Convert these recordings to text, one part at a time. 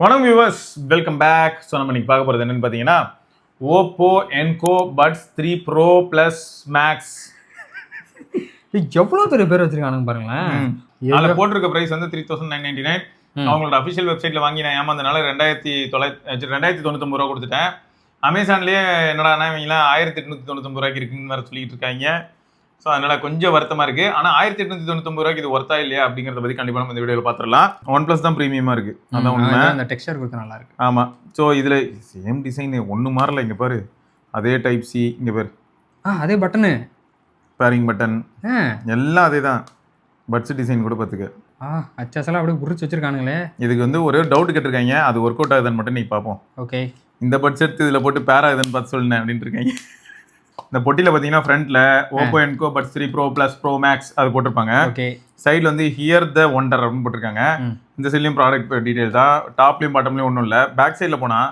வணக்கம் viewers, welcome back. So நம்ம இன்னைக்கு பார்க்க போகிறது என்னன்னு பார்த்தீங்கன்னா Oppo Enco Buds 3 Pro plus maths. எவ்வளோ பெரிய பேர் வச்சிருக்கானுங்க பாருங்களேன். அதில் போட்டிருக்க ப்ரைஸ் வந்து 3999. அவங்களோட அஃபிஷியல் வெப்சைட்டில் வாங்கி நான் ஏமாந்தனால 2999 ரூபா கொடுத்துட்டேன். அமேசான்லேயே என்னடா இவங்களாம் 1899 ரூபாய்க்கு இருக்குன்னு வேறு சொல்லிட்டு இருக்காங்க. ஸோ அதனால் கொஞ்சம் வருத்தமாக இருக்குது. ஆனால் 1899 ரூபாய்க்கு இது ஒர்த்தா இல்லையா அப்படிங்கிறத பற்றி கண்டிப்பாக நம்ம இந்த வீடியோவில் பார்த்துடலாம். OnePlus தான் ப்ரீமியமாக இருக்குது, அதான் உண்மை. அந்த டெக்ஸ்சர் கொடுத்து நல்லா இருக்கு. ஆமாம். ஸோ இதில் சேம் டிசைன் ஒன்று மாறல. இங்கே பாரு, அதே டைப் சி. இங்கே பாரு, அதே பட்டனு, பேரிங் பட்டன் எல்லாம் அதே தான். பட்ஸ் டிசைன் கூட பார்த்துக்க. அச்சாசெல்லாம் அப்படியே உரிச்சு வச்சிருக்கானுங்களே. இதுக்கு வந்து ஒரே டவுட் கேட்டிருக்காங்க, அது ஒர்க் அவுட் ஆகுதுன்னு மட்டும் நீ பார்ப்போம். ஓகே, இந்த பட்ஸ் எடுத்து இதில் போட்டு பேர் ஆகுதுன்னு பார்த்து சொல்லுனேன் அப்படின்ட்டு இருக்காங்க. இந்த பொட்டியில் பார்த்தீங்கன்னா ஃப்ரண்ட்டில் Oppo Enco Buds 3 Pro Plus Pro Max அது போட்டிருப்பாங்க. ஓகே, சைடில் வந்து ஹியர் த ஒண்டர் அப்படின்னு போட்டிருக்காங்க. இந்த சைட்லையும் ப்ராடக்ட் டீட்டெயில் தான். டாப்லையும் பாட்டம்லையும் ஒன்றும் இல்லை. பேக் சைடில் போனால்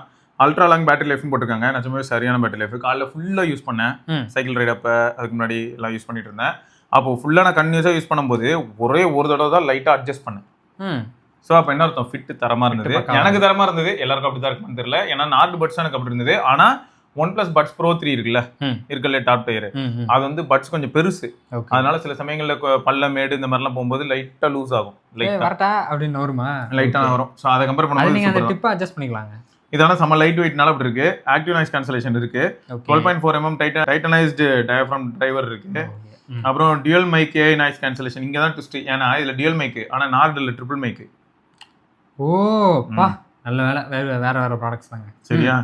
அல்ட்ரா லாங் பேட்டரி லைஃப்னு போட்டிருக்காங்க. நிஜமாவே சரியான பேட்டரி லைஃப். காலையில் ஃபுல்லாக யூஸ் பண்ணேன், சைக்கிள் ரைட் அப்போ அதுக்கு முன்னாடி எல்லாம் யூஸ் பண்ணிட்டு இருந்தேன். அப்போ ஃபுல்லாக நான் கன்டினியூஸாக யூஸ் பண்ணும்போது ஒரே ஒரு தடவை தான் லைட்டாக அட்ஜஸ்ட் பண்ணேன். ஸோ அப்போ என்ன அர்த்தம், ஃபிட் தரமாக இருந்தது. எனக்கு தரமாக இருந்தது, எல்லாருக்கும் அப்படி தான் இருக்குன்னு தெரியல. ஏன்னா நார்டு பட்ஸ் எனக்கு அப்படி இருந்தது. ஆனால் OnePlus Buds Pro 3 இருக்குல்ல டாப் டயர், அது வந்து பட்ஸ் கொஞ்சம் பெருசு. அதனால சில சமயங்களில் பல்ல மேடு இந்த மாதிரிலாம் போகும்போது லைட்டாக லூஸ் ஆகும். லைட்டா அப்படின்னு வருமா? லைட்டாக வரும். ஸோ அதை கம்பேர் பண்ணும்போது நீங்கள் அந்த டிப்பை அட்ஜஸ்ட் பண்ணிக்கலாங்க. இதான செம்ம லைட் வெயிட்னால அப்படி இருக்கு. ஆக்டிவ் நாய்ஸ் கேன்சலேஷன் இருக்கு. 12.4 mm டைட்டனைஸ்டு டயஃப்ரம் டிரைவர் இருக்கு. அப்புறம் dual mic AI noise cancellation. இங்கே தான் ட்விஸ்ட். ஏன்னா இதில் டியூயல் மைக், ஆனால் நார்டு இல்லை, ட்ரிபிள் மைக். ஓ பா, நல்ல வேலை. வேற ப்ராடக்ட்ஸ் தாங்க. சரியா?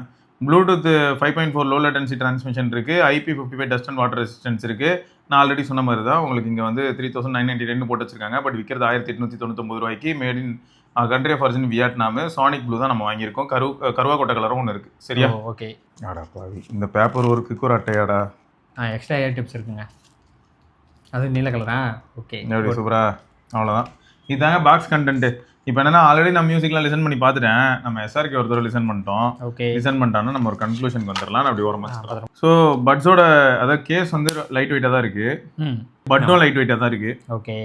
ப்ளூடூத் 5.4 லோ லேட்டன்சி டிரான்ஸ்மிஷன் இருக்குது. IP55 dust and water resistance இருக்குது. நான் ஆல்ரெடி சொன்ன மாதிரி தான். உங்களுக்கு இங்கே வந்து 3999 போட்டு வச்சிருக்காங்க. பட் விற்கிறது 1899 ரூபாய்க்கு. Made in country of origin Vietnam. Sonic blue தான் நம்ம வாங்கியிருக்கோம். கருவா கொட்டை கலரும் ஒன்று இருக்குது. சரியா? ஓகே. ஆடா பாவி, இந்த பேப்பர் ஒர்க்குக்கு ஒரு அட்டையாடா. எக்ஸ்ட்ரா ஏர் டிப்ஸ் இருக்குங்க. அது நீல கலரா? ஓகே, எப்படி சூப்பரா. அவ்வளோதான், இதாங்க பாக்ஸ் கண்டென்ட்டு. இப்போ என்னன்னா, ஆல்ரெடி நான் மியூசிக்லாம் லிசன் பண்ணி பார்த்துட்டேன். நம்ம SRK ஒரு தடவை லிசன் பண்ணிட்டோம். ஓகே, லிசன் பண்ணிட்டோம்னா நம்ம ஒரு கன்க்ளூஷனுக்கு வந்துடலாம். அப்படி ஓரமாக. ஸோ பட்ஸோட அதாவது கேஸ் வந்து லைட் வெயிட்டாக தான் இருக்குது. பட்டும் லைட் வெயிட்டாக தான் இருக்குது. ஓகே,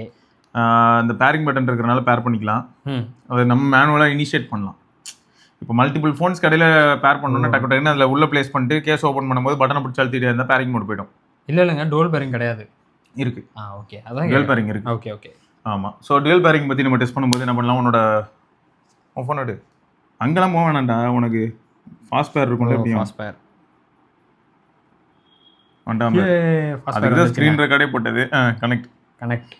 இந்த பேரிங் பட்டன் இருக்கிறனால பேர் பண்ணிக்கலாம். அதை நம்ம மேனுவலாக இனிஷியேட் பண்ணலாம். இப்போ மல்டிபிள் ஃபோன்ஸ் கடையில் பேர் பண்ணோன்னா டக்கு டக்குன்னு அதில் உள்ளே ப்ளேஸ் பண்ணிட்டு கேஸ் ஓப்பன் பண்ணும்போது பட்டனை பிடிச்சி அழுத்திட்டு இருந்தால் பேரிங் மோட் போய்டும். இல்லைங்க, டோல் பேரிங் கிடையாது. இருக்குது. ஓகே, அதான் டுவெல் பேரிங் இருக்குது. ஓகே ஓகே, ஆமாம். ஸோ டுவெல் பேரிங் பற்றி நம்ம டெஸ்ட் பண்ணும்போது என்ன பண்ணலாம், உன்னோட ஃபோன் எடு. அங்கெல்லாம் போக வேணாண்டா, உனக்கு ஃபாஸ்ட் பேர் இருக்கும்ல. எப்படியும் ஃபாஸ்ட் பேர் வேண்டாம். அதுக்கு தான் ஸ்க்ரீன் ரெக்கார்டே போட்டது. கனெக்ட்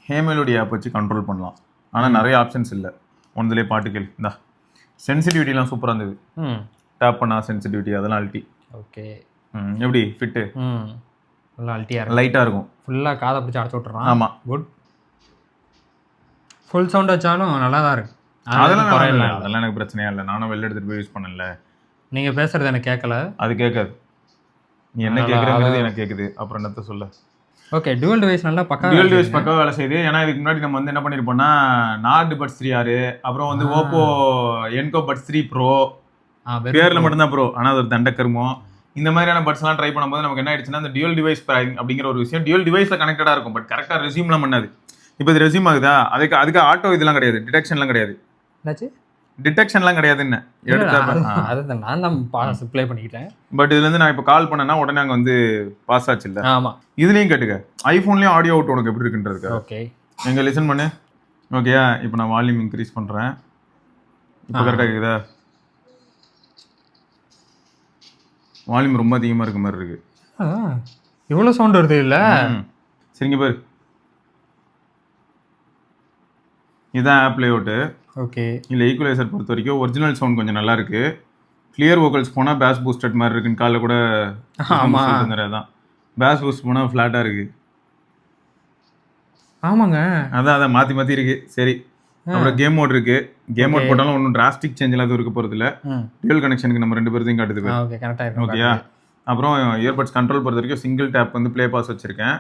ஹேமெலோடி ஆப் வச்சு கண்ட்ரோல் பண்ணலாம். ஆனால் நிறைய ஆப்ஷன்ஸ் இல்லை. ஒன்றுலேயே பாட்டுகள் இந்தா சென்சிட்டிவிட்டிலாம் சூப்பராக இருந்தது. டேப் பண்ணா சென்சிட்டிவிட்டி அதெல்லாம் அல்ட்டி. ஓகே, எப்படி ஃபிட்டு ஃபுல்லாக அல்ட்டியாக லைட்டாக இருக்கும். ஃபுல்லாக காதை பிடிச்சி அடைச்சி விட்றான். ஆமாம், குட். ஃபுல் சவுண்ட் வச்சாலும் நல்லா தான் இருக்கு. அதெல்லாம் எனக்கு பிரச்சனையா இல்லை. நானும் வெளில எடுத்துகிட்டு போய் யூஸ் பண்ணல. நீங்கள் பேசுகிறது எனக்கு கேட்கல. அது கேட்காது. நீ என்ன கேட்குறது எனக்கு கேட்குது. அப்புறம் என்னத்த சொல்ல. ஓகே, டுவல் டிவைஸ் நல்லா டுவல் டிவைஸ் பக்காவாக வேலை செய்யுது. ஏன்னா இதுக்கு முன்னாடி நம்ம வந்து என்ன பண்ணியிருப்போம்னா, நார்டு பட்ஸ் 3 அப்புறம் வந்து ஓப்போ என்கோ பட்ஸ் 3 ப்ரோ பேரில் மட்டும்தான் ப்ரோ, ஆனால் அது ஒரு தண்டக்கருமோ. இந்த மாதிரியான பட்ஸ்லாம் ட்ரை பண்ணும்போது நமக்கு என்ன ஆயிடுச்சுன்னா, அந்த டியூல் டிவைஸ் அப்படிங்கிற ஒரு விஷயம் டியூல் டிவைஸில் கனெக்டடாக இருக்கும். பட் கரெக்டாக ரெஸ்யூம்லாம் பண்ணாது. இப்போ இது ரெஸ்யூம் ஆகுதா, அதுக்கு ஆட்டோ இதெல்லாம் கிடையாது, டிடெக்ஷன்லாம் கிடையாது. டிடெக்ஷன்லாம் கிடையாதுன்னு அதுதான் நான் தான் பாஸ் ப்ளே பண்ணிக்கிட்டேன். பட் இதுலேருந்து நான் இப்போ கால் பண்ணேன்னா உடனே அங்கே வந்து பாஸ் ஆச்சு இல்லை. ஆமாம், இதுலேயும் கேட்டுக்க. ஐஃபோன்லேயும் ஆடியோ அவுட் உனக்கு எப்படி இருக்குன்றது. ஓகே, எங்கே லிசன் பண்ணு. ஓகேயா? இப்போ நான் வால்யூம் இன்க்ரீஸ் பண்ணுறேன். இப்போ கரெக்டாக கேட்குதா? வால்யூம் ரொம்ப அதிகமாக இருக்க மாதிரி இருக்கு. இவ்வளோ சவுண்ட் வருது இல்லை? சரிங்க பாரு, இதுதான் ஆப் லேஅவுட்டு. ஓகே, இல்லை ஈக்குவலைசர் பொறுத்த வரைக்கும் ஒரிஜினல் சவுண்ட் கொஞ்சம் நல்லா இருக்கு. கிளியர் வோக்கல்ஸ் போனால் பேஸ் பூஸ்டட் மாதிரி இருக்குன்னு காலைல கூட. ஆமாம், தான் பேஸ் பூஸ்ட் போனால் ஃப்ளாட்டாக இருக்கு. ஆமாங்க, அதான் மாற்றி இருக்கு. சரி, அப்புறம் கேம் மோட் இருக்கு. கேம் மோட் போட்டாலும் ஒன்றும் டிராஸ்டிக் சேஞ்ச் எல்லாம் இருக்க போகிறது இல்லை. டியூல் கனெக்ஷனுக்கு நம்ம 2 பேர்த்தையும் காட்டுது. ஓகேயா? அப்புறம் இயர்பட்ஸ் கண்ட்ரோல் பொறுத்த வரைக்கும் சிங்கிள் டேப் வந்து ப்ளே பாஸ் வச்சிருக்கேன்.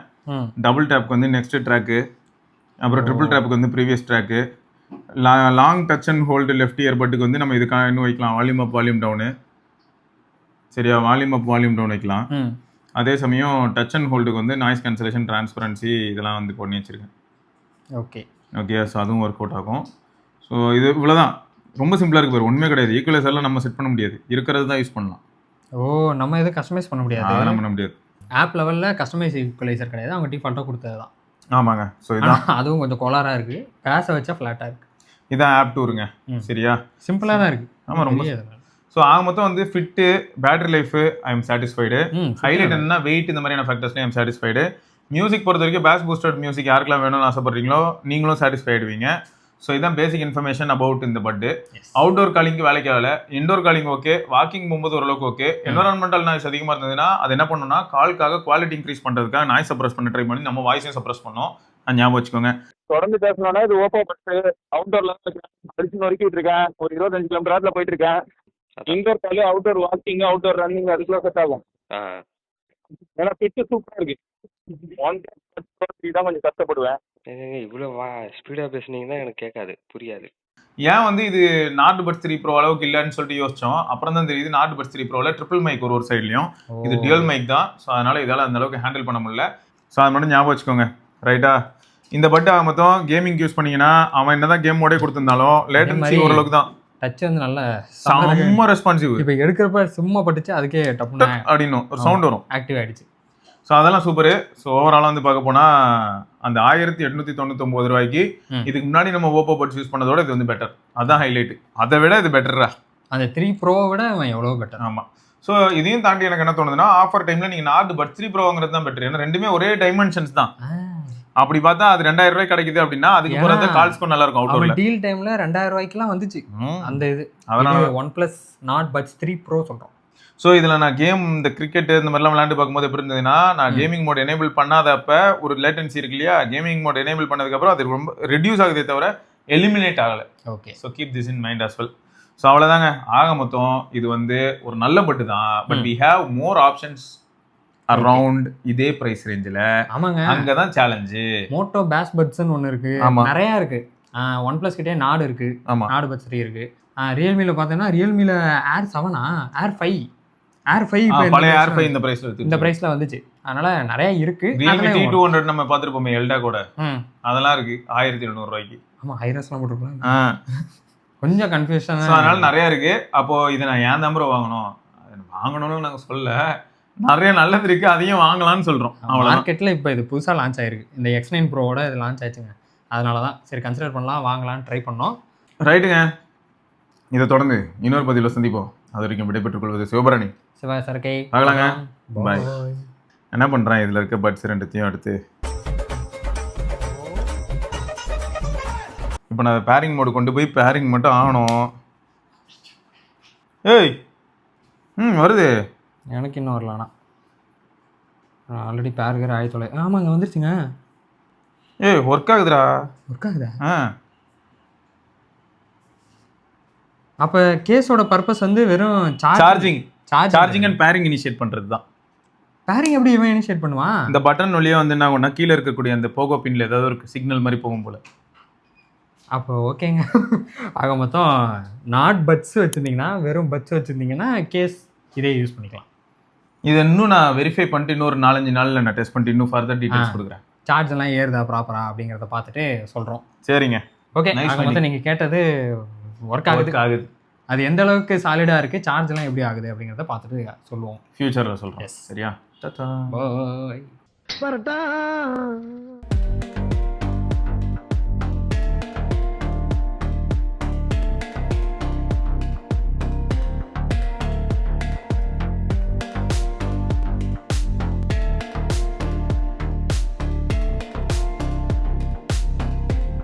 டபுள் டேப்க்கு வந்து நெக்ஸ்ட் ட்ராக்கு, அப்புறம் ட்ரிபிள் டேப்புக்கு வந்து previous track. Long touch and hold left இயர்பட்டுக்கு வந்து நம்ம இதுக்காக இன்னும் வைக்கலாம். Volume up volume down. சரியா? வால்யூம் அப் வால்யூம் டவுன் வைக்கலாம். அதே சமயம் டச் அண்ட் ஹோல்டுக்கு வந்து நாய்ஸ் கேன்சலேஷன், டிரான்ஸ்பரன்சி இதெல்லாம் வந்து பண்ணி வச்சுருக்கேன். ஓகே, ஸோ அதுவும் ஒர்க் அவுட் ஆகும். ஸோ இது இவ்வளோதான். ரொம்ப சிம்பிளா இருக்கு பாரு, ஒண்ணுமே கிடையாது. ஈக்குவலைசர்லாம் நம்ம செட் பண்ண முடியாது, இருக்கிறது தான் யூஸ் பண்ணலாம். ஓ, நம்ம எதுவும் கஸ்டமைஸ் பண்ண முடியாது. அதெல்லாம் பண்ண முடியாது. ஆப் லெவலில் கஸ்டமைஸ் ஈக்குவலைசர் கிடையாது, அவங்க டிஃபால்ட்டாக கொடுத்தது தான். ஆமாங்க. ஸோ இதான் அதுவும் கொஞ்சம் கோளாறாக இருக்குது, பேச வச்சா ஃப்ளாட்டாக இருக்குது. இதான் ஆப் டூருங்க. சரியா, சிம்பிளாக தான் இருக்குது. ஆமாம் ரொம்ப. ஸோ ஆக மொத்தம் வந்து fit, battery life I am satisfied. Highlight என்னன்னா வெயிட், இந்த மாதிரியான ஃபேக்டர்ஸ்லையும் ஐ எம் சாட்டிஸ்ஃபைடு. மியூசிக் பொறுத்த வரைக்கும் பேஸ் பூஸ்டட் மியூசிக் யாருக்கெல்லாம் வேணும்னு ஆசைப்படுறீங்களோ நீங்களும் சாட்டிஸ்ஃபை ஆயிடுவீங்க. ஸோ இதான் பேசிக் இன்ஃபர்மேஷன் அபவுட் இந்த பட்டு. அவுட்டோர் காலிங்க்கு வேலைக்கு ஆகல, இண்டோர் காலிங் ஓகே, வாக்கிங் போகும்போது ஓரளவுக்கு ஓகே. என்வரான்மெண்டல் நாய்ஸ் அதிகமாக இருந்ததுன்னா அது என்ன பண்ணணும்னா கால்க்காக குவாலிட்டி இன்க்ரீஸ் பண்ணுறதுக்காக நாய்ஸ் சப்ரஸ் பண்ண ட்ரை பண்ணி நம்ம வாய்ஸையும் சப்ரஸ் பண்ணோம். அது ஞாபகம் வச்சுக்கோங்க. தொடர்ந்து பேசணும்னா இது ஓப்போ பட்டு. அவுட்டோர்ல படிச்சு வரைக்கும் இருக்கேன், ஒரு 25 கிலோமீட்டர்ல போயிட்டு இருக்கேன். இண்டோர் காலு, அவுட்டோர் வாக்கிங், அவுட்டோர் ரன்னிங் அதுக்குள்ள செட் ஆகும். ஏன்னா ஃபிட்டு சூப்பராக இருக்கு. தான் கொஞ்சம் கஷ்டப்படுவேன். இவ்வளோ ஸ்பீடாக பேசுனீங்கன்னா எனக்கு கேட்காது, புரியாது. ஏன் வந்து இது நாட் பட்ஸ் 3 ப்ரோ அளவுக்கு இல்லைன்னு சொல்லிட்டு யோசிச்சோம். அப்புறம் தான் தெரியுது நாட் பட்ஸ் 3 ப்ரோவில் ட்ரிபிள் மைக் ஒரு சைட்லையும், இது டியூல் மைக் தான். ஸோ அதனால இதால் அந்த அளவுக்கு ஹேண்டில் பண்ண முடியல. ஸோ அது மட்டும் ஞாபகம் வச்சுக்கோங்க, ரைட்டா? இந்த பட்டு மொத்தம் கேமிங் யூஸ் பண்ணீங்கன்னா அவன் என்னதான் கேம் மோடே கொடுத்துருந்தாலும் லேட்டன்சி ஓரளவுக்கு தான். டச் வந்து நல்ல செம்ம ரெஸ்பான்சிவ். இப்போ எடுக்கிறப்ப சும்மா பட்டுச்சு, அதுக்கே டப்புன்னு அப்படின்னு ஒரு சவுண்ட் வரும், ஆக்டிவ் ஆயிடுச்சு. ஸோ அதெல்லாம் சூப்பரு. ஸோ ஓவராலாக வந்து பார்க்க போனால் அந்த 1899 ரூபாய்க்கு இதுக்கு முன்னாடி நம்ம ஓப்போ பட்ஸ் யூஸ் பண்ணதோட இது வந்து பெட்டர். அதான் ஹைலைட்டு. அதை விட இது பெட்டரா, அந்த 3 ப்ரோவை விட எவ்வளோ பெட்டர். ஆமாம். ஸோ இதையும் தாண்டி எனக்கு என்ன தோணுதுன்னா ஆஃபர் டைமில் நீங்கள் நாட் பட்ஸ் 3 ப்ரோ வாங்குறது தான் பெட்டர். ஏன்னா ரெண்டுமே ஒரே டைமென்ஷன்ஸ் தான். அப்படி பார்த்தா அது 2000 ரூபாய் கிடைக்குது அப்படின்னா அதுக்கு போகிறது கால்ஸ்க்கும் நல்லா இருக்கும். அவுட்டோர்ல டீல் டைம்ல 2000 ரூபாய்க்குலாம் வந்துச்சு அந்த இது. அதனால OnePlus Nord Buds 3 Pro சொல்றோம். ஸோ இதில் நான் கேம் இந்த கிரிக்கெட் இந்த மாதிரிலாம் விளையாண்டு பார்க்கும்போது எப்படி இருந்ததுன்னா, நான் கேமிங் மோட் எனேபிள் பண்ணாதப்ப ஒரு லேட்டன்சி இருக்கு இல்லையா, கேமிங் மோட் எனேபிள் பண்ணதுக்கப்புறம் அது ரொம்ப ரெடியூஸ் ஆகுதே தவிர எலிமினேட் ஆகலை. Okay, so keep this in mind as well. So அவ்வளோதாங்க. ஆக மொத்தம் இது வந்து ஒரு நல்ல பட்டு தான். But we have more options around இதே பிரைஸ் ரேஞ்சில். ஆமாங்க, அங்கே தான் சேலஞ்சு. மோட்டோ பேஸ் பட்ஸ்ன்னு ஒன்று இருக்கு, நிறையா இருக்கு. OnePlus கிட்டே நாடு இருக்கு, நாடு பட்ஸ் 3 இருக்கு. ரியல்மியில் பார்த்தீங்கன்னா ரியல்மியில் Air 7 Air 5 பழைய Air 5 இந்த பிரைஸ்ல வந்துச்சு. அதனால நிறைய இருக்கு. Realme T200 நம்ம பார்த்துருப்போமே எல்டா கூட, அதெல்லாம் இருக்கு 1700 ரூபாய்க்கு. ஆமா, ஹைரஸ்லாம் போட்டுருக்கலாம். கொஞ்சம் கன்ஃபியூஷன். அதனால நிறைய இருக்கு. அப்போ இதை நான் ஏன் நம்பர் வாங்கணும்னு நாங்கள் சொல்ல, நிறைய நல்லது இருக்கு, அதையும் வாங்கலாம்னு சொல்றோம். மார்க்கெட்ல இப்போ இது புதுசாக லான்ச் ஆயிருக்கு. இந்த X9 ப்ரோவோட இது லான்ச் ஆயிடுச்சுங்க. அதனால தான் சரி கன்சிடர் பண்ணலாம், வாங்கலாம்னு ட்ரை பண்ணோம். ரைட்டுங்க. இதை தொடர்ந்து இன்னொரு பதிவில் சந்திப்போம். அது வரைக்கும் விடைபெற்றுக் கொள்வது சிவபரணி. சிவா சரக்கை பார்க்கலாங்க. பாய். என்ன பண்ணுறேன், இதில் இருக்க பட்ஸ் ரெண்டுத்தையும் எடுத்து இப்போ நான் பேரிங் மோடு கொண்டு போய் பேரிங் மட்டும் ஆகணும். ஏய், வருது. எனக்கு இன்னும் வரலாண்ணா, ஆல்ரெடி பேருகிற 1900. ஆமாங்க, வந்துருச்சுங்க. ஏய், ஒர்க் ஆகுதுடா. ஒர்க் ஆகுதா? அப்போ கேஸோட பர்பஸ் வந்து வெறும் சார்ஜிங் அண்ட் பேரிங் இனிஷியேட் பண்ணுறது தான். பேரிங் எப்படி இவன் இனிஷியேட் பண்ணுவான்? இந்த பட்டன் வழியாக வந்து என்ன ஒன்றா கீழே இருக்கக்கூடிய அந்த போகோ பின்ல ஏதாவது ஒரு சிக்னல் மாதிரி போகும் போல். அப்போ ஓகேங்க. ஆக மொத்தம் நாட் பட்ஸ் வச்சுருந்தீங்கன்னா, வெறும் பட்ஸ் வச்சுருந்தீங்கன்னா கேஸ் இதே யூஸ் பண்ணிக்கலாம். இதை இன்னும் நான் வெரிஃபை பண்ணிட்டு இன்னொரு 4-5 நாளில் நான் டெஸ்ட் பண்ணிட்டு இன்னும் ஃபர்தர் டீட்டெயில்ஸ் கொடுக்குறேன். சார்ஜ் எல்லாம் ஏறுதா ப்ராப்பரா அப்படிங்கிறத பார்த்துட்டு சொல்கிறோம். சரிங்க, ஓகே. ஆக மொத்தம் நீங்கள் கேட்டது ஒர்க் ஆகுது. அது எந்த அளவுக்கு சாலிடாக இருக்குது, சார்ஜ் எல்லாம் எப்படி ஆகுது அப்படிங்கிறத பார்த்துட்டு சொல்லுவோம். ஃபியூச்சரில் சொல்கிறோம். சரியா? பாய்.